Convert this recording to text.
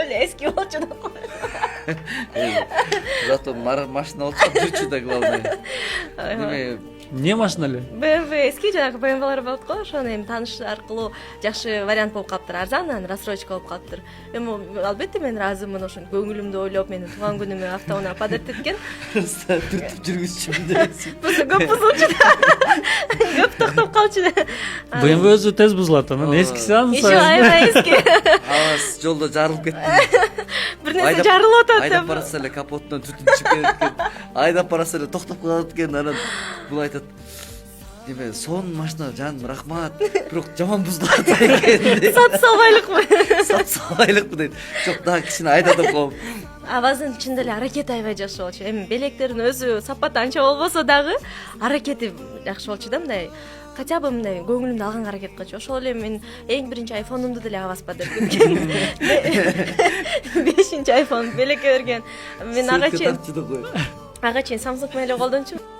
эле эски болчу деп коет. Зато машина болчу, жүрчү да главное. Эме эмне машина эле? BMW эски жанагы BMW'лар болот го, ошону эми тааныш аркылуу жакшы вариант болуп калыптыр, арзан, анан рассрочка болуп калыптыр. Эми албетте мен ыраазымын, ошону көңүлүмдү ойлоп, менин туулган күнүмө автоунаа подарить эткен. түртүп жүргүзчүмүн деп. Просто көп бузулчу да. Көп токтоп калчу да. BMW өзү тез бузулат анан, эскиси анын Еще сайын. аябай эски. Абас жолдо жарылып кеттим. Бир нерсе жарылып атат Айдап деп. бараса эле капоттон түтүн чыгып келет экен. Айдап бараса эле токтоп калат экен, анан бул айтат: "Эме сонун машина жаным, рахмат. Бирок жаман бузулат экен." Сатып салбайлыкпы? Сатып салбайлыкпы дейт. Жок, дагы кичине айдатып коем. Абаздын чын деле аракети аябай жакшы болчу. Эми белектердин өзү сапаты анча болбосо дагы аракети жакшы болчу да, мындай хотя бы мындай көңүлүмдү алганга аракет кылчу. Ошол эле мен эң биринчи айфонумду деле ага баспадым. 5-айфон белекке берген. Мен ага чейин Samsung менен эле колдончумун.